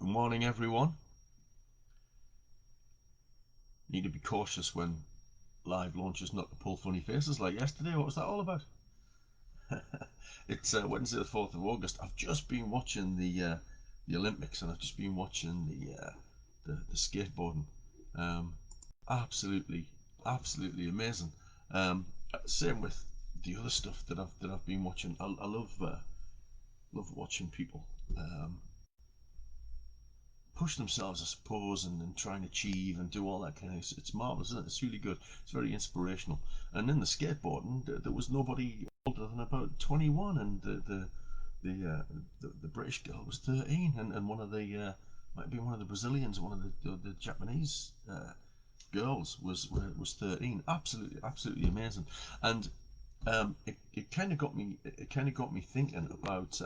Good morning, everyone. Need to be cautious when live launches not to pull funny faces like yesterday. What was that all about? It's Wednesday, the 4th of August. I've just been watching the Olympics, and I've just been watching the skateboarding. Um, absolutely, absolutely amazing. Um, Same with the other stuff that I've been watching. I love watching people. Um, Push themselves, I suppose, and try and achieve and do all that kind of. It's marvelous, isn't it? It's really good. It's very inspirational. And in the skateboarding, there was nobody older than about 21, and the British girl was 13, and one of the might be one of the Brazilians, one of the Japanese girls was 13. Absolutely, absolutely amazing. And it kind of got me. It kind of got me thinking about.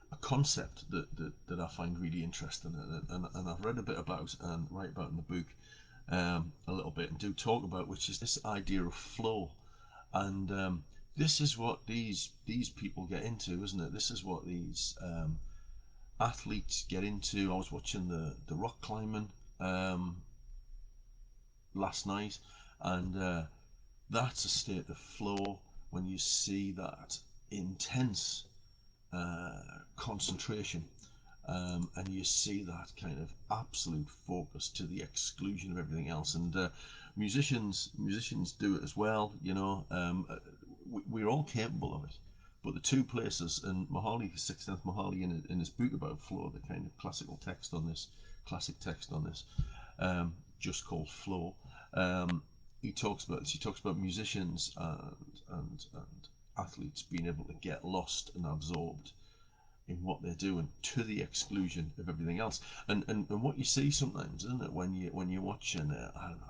A concept that I find really interesting, and I've read a bit about and write about in the book a little bit and do talk about, which is this idea of flow. And this is what these people get into, isn't it? This is what these athletes get into. I was watching the rock climbing um, last night, and that's a state of flow when you see that intense concentration, and you see that kind of absolute focus to the exclusion of everything else. And musicians do it as well. We're all capable of it. But the two places, and Mahali, 16th Mahali, in his book about flow, the kind of classic text on this, just called Flow. Um, he talks about musicians and athletes being able to get lost and absorbed in what they're doing to the exclusion of everything else. And what you see sometimes, isn't it, when you're watching, I don't know,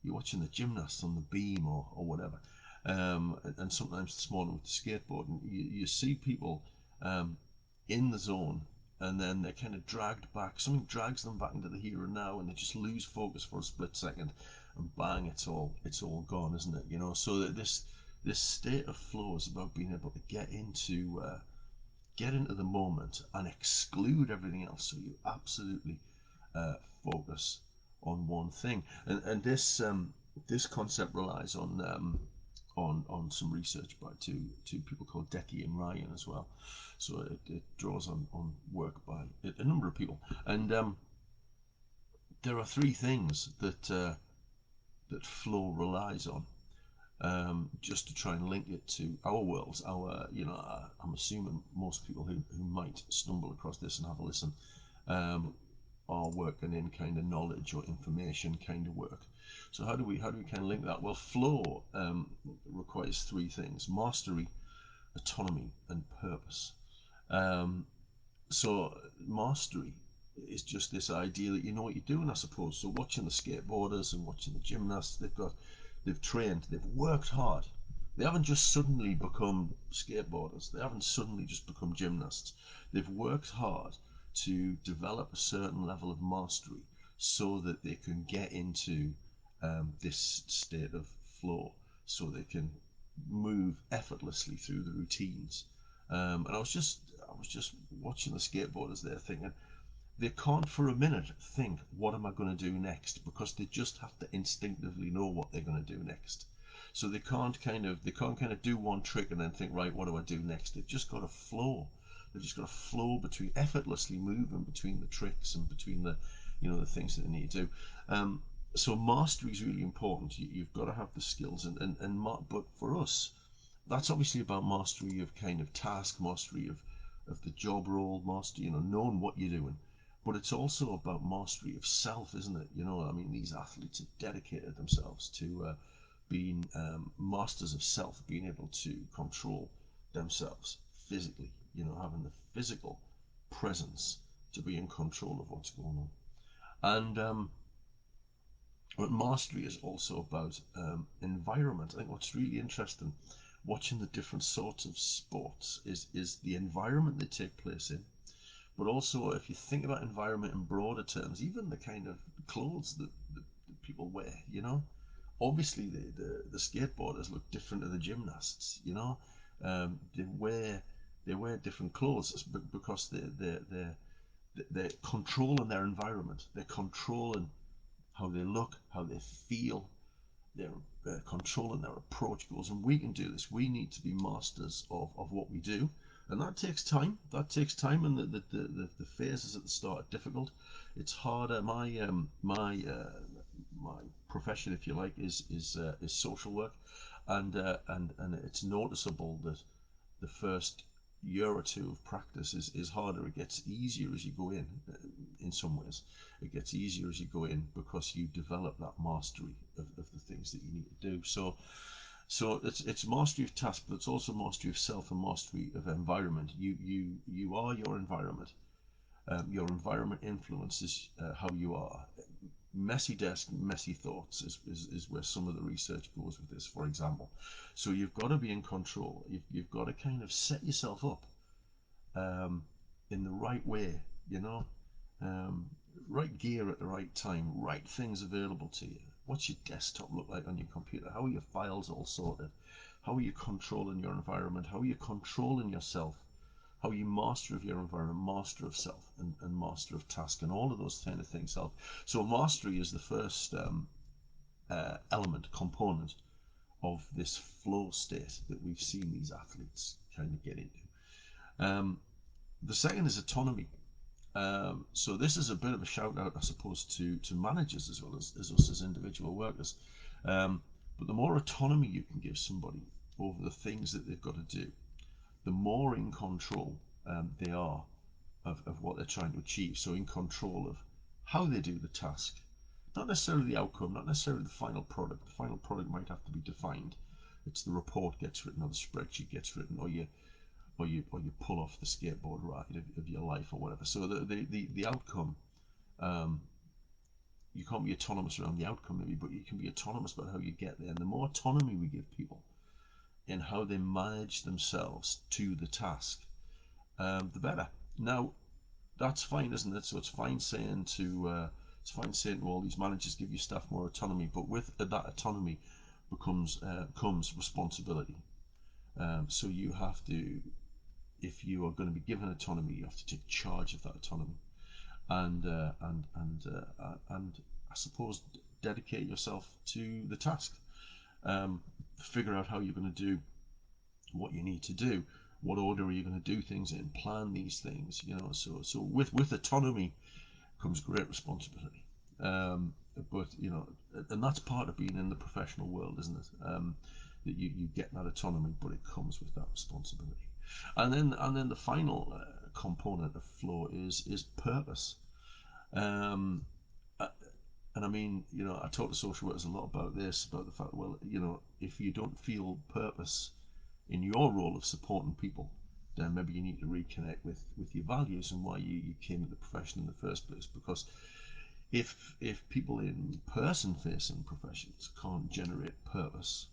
you're watching the gymnasts on the beam or whatever, and sometimes this morning with the skateboard, and you see people um, in the zone, and then they're kind of dragged back. Something drags them back into the here and now, and they just lose focus for a split second, and bang, it's all gone, isn't it? So that this state of flow is about being able to get into the moment and exclude everything else, so you absolutely uh, focus on one thing. And this concept relies on some research by two people called Decky and Ryan as well. So it draws on work by a number of people. And there are three things that flow relies on, just to try and link it to our worlds. I'm assuming most people who might stumble across this and have a listen um, are working in kind of knowledge or information kind of work. So how do we kind of link that? Well, flow requires three things: mastery, autonomy, and purpose. Um, so mastery is just this idea that you know what you're doing, I suppose. So watching the skateboarders and watching the gymnasts, they've trained, they've worked hard. They haven't just suddenly become skateboarders. They haven't suddenly just become gymnasts. They've worked hard to develop a certain level of mastery so that they can get into this state of flow, so they can move effortlessly through the routines. And I was just watching the skateboarders there, thinking they can't for a minute think, what am I going to do next? Because they just have to instinctively know what they're going to do next. So they can't kind of do one trick and then think, right, what do I do next? They've just got to flow. They've just got to flow between, effortlessly moving between the tricks and between the things that they need to do. So mastery is really important. You've got to have the skills, but for us, that's obviously about mastery of kind of task, mastery of the job role, mastery, knowing what you're doing. But it's also about mastery of self, isn't it? I mean, these athletes have dedicated themselves to being masters of self, being able to control themselves physically, having the physical presence to be in control of what's going on. And but mastery is also about environment. I think what's really interesting watching the different sorts of sports is the environment they take place in, but also if you think about environment in broader terms, even the kind of clothes that people wear. Obviously the skateboarders look different to the gymnasts. They they wear different clothes because they're controlling their environment. They're controlling how they look, how they feel. They're controlling their approach goals, and we can do this. We need to be masters of what we do, and that takes time. That takes time, and the phases at the start are difficult. It's harder. My profession, if you like, is social work, and it's noticeable that the first year or two of practice is harder. It gets easier as you go in some ways. It gets easier as you go in because you develop that mastery of the things that you need to do. So it's mastery of task, but it's also mastery of self and mastery of environment. You are your environment. Your environment influences how you are. Messy desk, messy thoughts is where some of the research goes with this, for example. So you've got to be in control. You've got to kind of set yourself up um, in the right way, you know, um, right gear at the right time, right things available to you. What's your desktop look like on your computer? How are your files all sorted? How are you controlling your environment? How are you controlling yourself? How are you master of your environment, master of self, and master of task, and all of those kind of things help. So mastery is the first element, component of this flow state that we've seen these athletes kind of get into. Um, the second is autonomy. So this is a bit of a shout out, I suppose, to managers as well as us as individual workers. But the more autonomy you can give somebody over the things that they've got to do, the more in control they are of what they're trying to achieve. So in control of how they do the task, not necessarily the outcome, not necessarily the final product. The final product might have to be defined. It's the report gets written, or the spreadsheet gets written, or you pull off the skateboard ride of your life, or whatever. So the outcome, um, you can't be autonomous around the outcome maybe, but you can be autonomous about how you get there. And the more autonomy we give people in how they manage themselves to the task, the better. Now that's fine, isn't it? So it's fine saying to all these managers, give your staff more autonomy, but with that autonomy comes responsibility. So you have to, if you are going to be given autonomy, you have to take charge of that autonomy, and I suppose dedicate yourself to the task. Figure out how you're going to do what you need to do. What order are you going to do things in? Plan these things, you know. So with autonomy comes great responsibility. Um, but you know, and that's part of being in the professional world, isn't it? That you get that autonomy, but it comes with that responsibility. And then the final component of flow is purpose. Um, uh, and I mean, you know, I talk to social workers a lot about this, about the fact, well, you know, if you don't feel purpose in your role of supporting people, then maybe you need to reconnect with your values and why you came to the profession in the first place. Because if people in person facing professions can't generate purpose,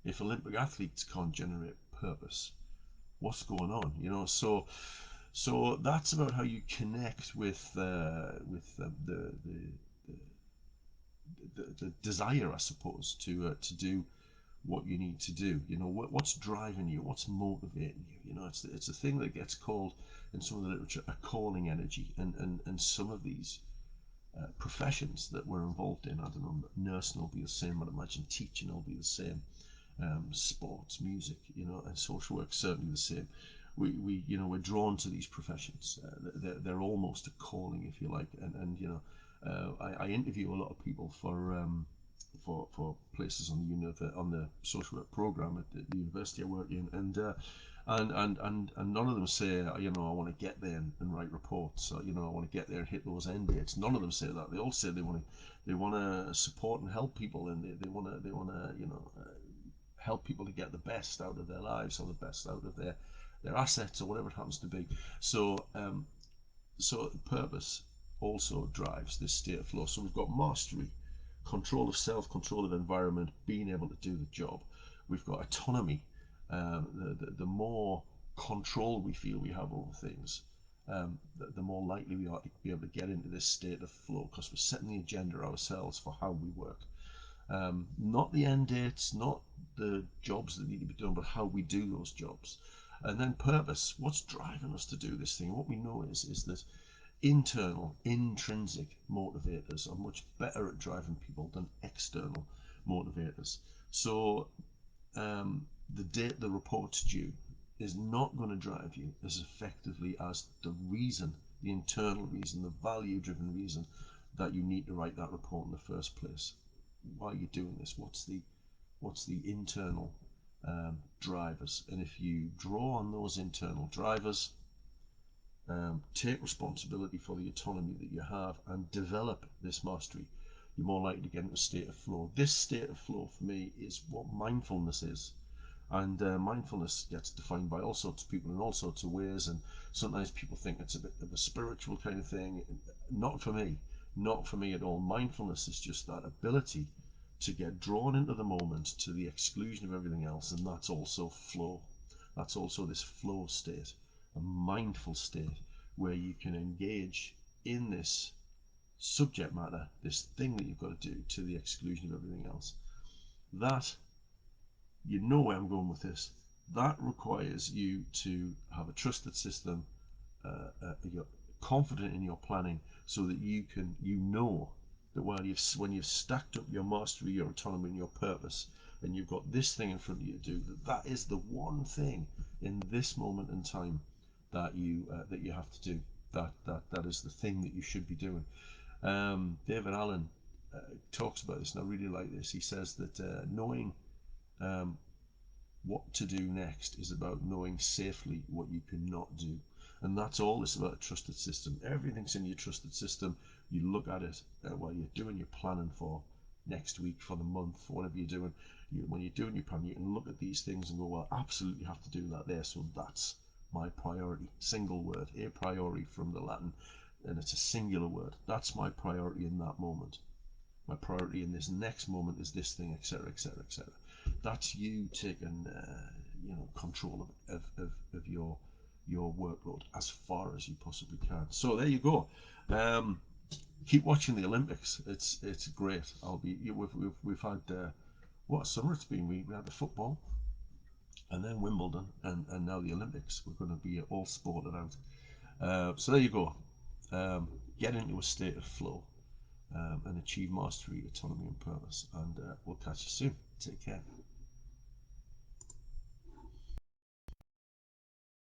if Olympic athletes can't generate purpose, what's going on? You know, so that's about how you connect with the desire, I suppose, to do what you need to do. You know, what's driving you, what's motivating you. You know, it's a thing that gets called in some of the literature a calling energy, and some of these professions that we're involved in, I don't know, nursing will be the same, I'd imagine teaching will be the same, sports, music, you know, and social work certainly the same. We you know, we're drawn to these professions. They're almost a calling, if you like, and you know, I interview a lot of people for places on the social work program at the university I work in, and none of them say, you know, I want to get there and write reports, or, you know, I want to get there and hit those end dates. None of them say that. They all say they want to support and help people, and they want to you know, help people to get the best out of their lives, or the best out of their assets, or whatever it happens to be. So purpose also drives this state of flow. So we've got mastery, control of self, control of environment, being able to do the job. We've got autonomy. The more control we feel we have over things, the more likely we are to be able to get into this state of flow, because we're setting the agenda ourselves for how we work. Not the end dates, not the jobs that need to be done, but how we do those jobs. And then purpose. What's driving us to do this thing? And what we know is that internal, intrinsic motivators are much better at driving people than external motivators. So the date the report's due is not going to drive you as effectively as the reason, the internal reason, the value driven reason that you need to write that report in the first place. Why are you doing this? What's the internal drivers? And if you draw on those internal drivers, take responsibility for the autonomy that you have and develop this mastery, you're more likely to get into a state of flow. This state of flow for me is what mindfulness is. And mindfulness gets defined by all sorts of people in all sorts of ways, and sometimes people think it's a bit of a spiritual kind of thing. Not for me, not for me at all. Mindfulness is just that ability to get drawn into the moment to the exclusion of everything else, and that's also flow. That's also this flow state, a mindful state where you can engage in this subject matter, this thing that you've got to do, to the exclusion of everything else. That, you know where I'm going with this, that requires you to have a trusted system. You're confident in your planning, so that you know that when you've stacked up your mastery, your autonomy, and your purpose, and you've got this thing in front of you to do, that is the one thing in this moment in time that you have to do. That is the thing that you should be doing. David Allen talks about this, and I really like this. He says that knowing um, what to do next is about knowing safely what you cannot do. And that's all it's about, a trusted system. Everything's in your trusted system. You look at it while you're doing your planning for next week, for the month, for whatever you're doing. When you're doing your plan, you can look at these things and go, well, absolutely have to do that there. So that's my priority. Single word, a priori from the Latin, and it's a singular word. That's my priority in that moment. My priority in this next moment is this thing, etc., etc., etc. That's you taking, control of your workload as far as you possibly can. So there you go. Keep watching the Olympics. It's great. We've had what a summer it's been. We had the football, and then Wimbledon, and now the Olympics. We're going to be all sported out. So there you go. Get into a state of flow, and achieve mastery, autonomy, and purpose. And we'll catch you soon. Take care.